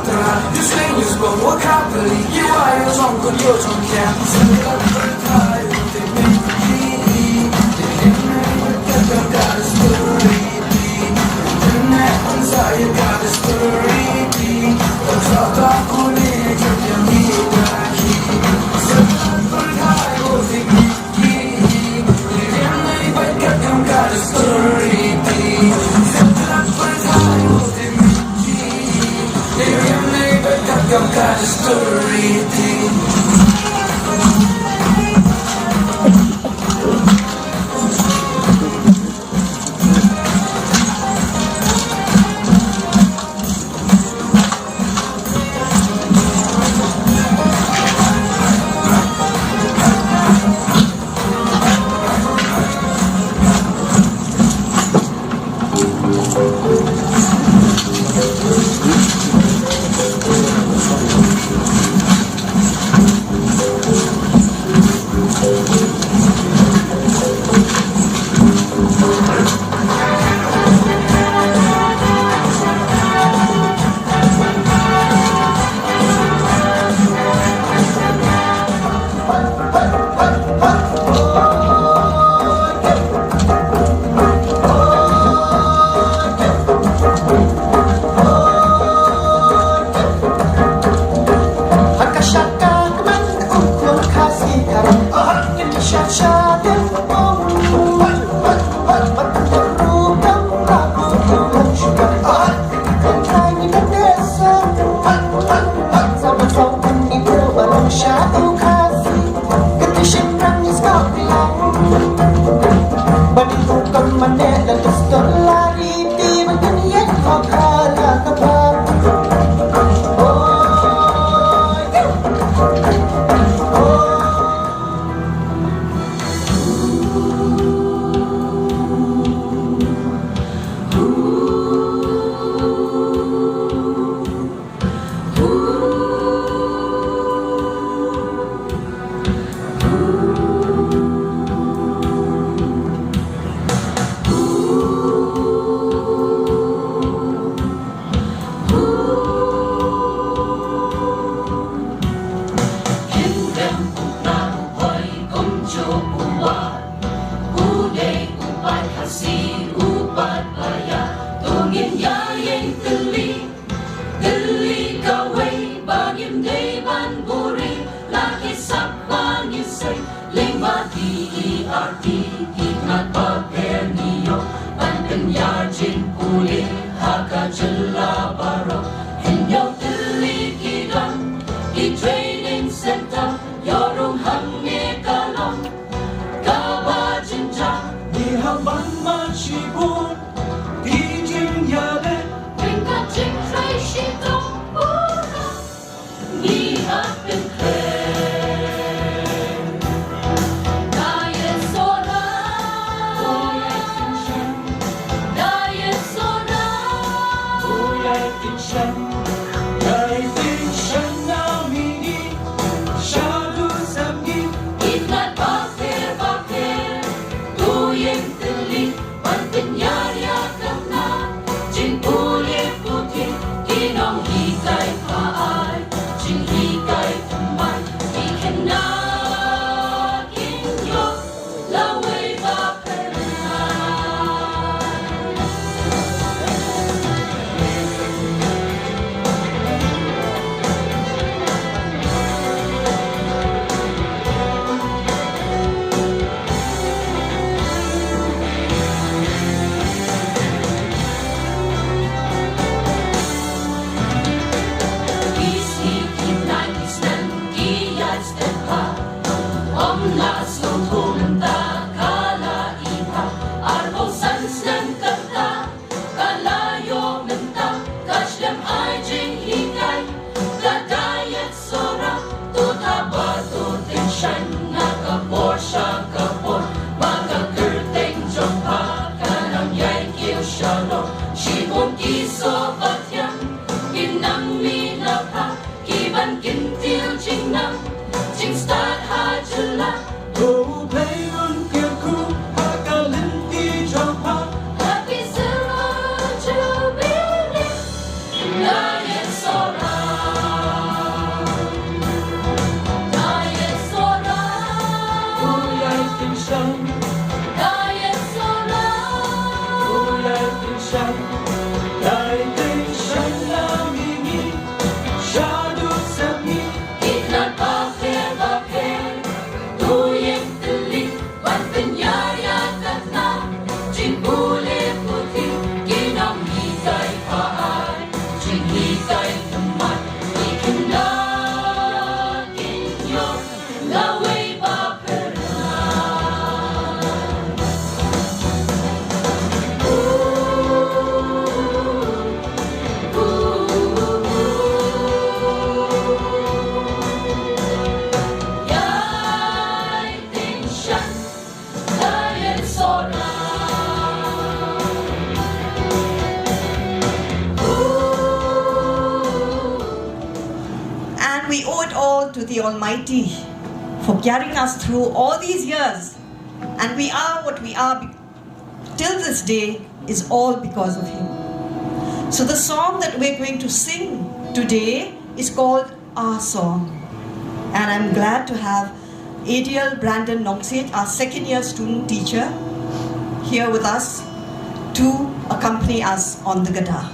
的，有谁有过我卡的里，意外有闯过有闯天，是个不太有对面的意义，对面的尴尬的 story， 对面很在意尬的 story， 我找到鼓励就变你的 key， 是个不太有对面的意义，对面的尴尬的 story， 是个不太有对面的意义，对面的尴尬的 story。𝗦𝗛𝗚𝗛𝗧𝗏 we owe it all to the Almighty for carrying us through all these years. And we are what we are till this day is all because of Him. So the song that we're going to sing today is called Our Song. And I'm glad to have 𝗦𝗛𝗪𝗔𝗓, our second year student teacher, here with us to accompany us on the guitar.